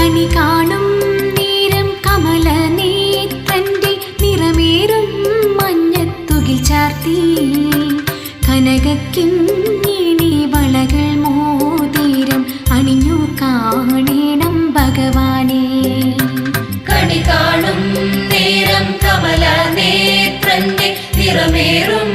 കണി കാണും നേരം കമലനേത്രന്റെ നിറമേറും മഞ്ഞത്തുകിൽ ചാർത്തി കനകക്കിങ്ങിണി വളകൾ മോതിരം അണിഞ്ഞു കാണേണം ഭഗവാനെ. കണി കാണും നേരം കമലനേത്രന്റെ നിറമേറും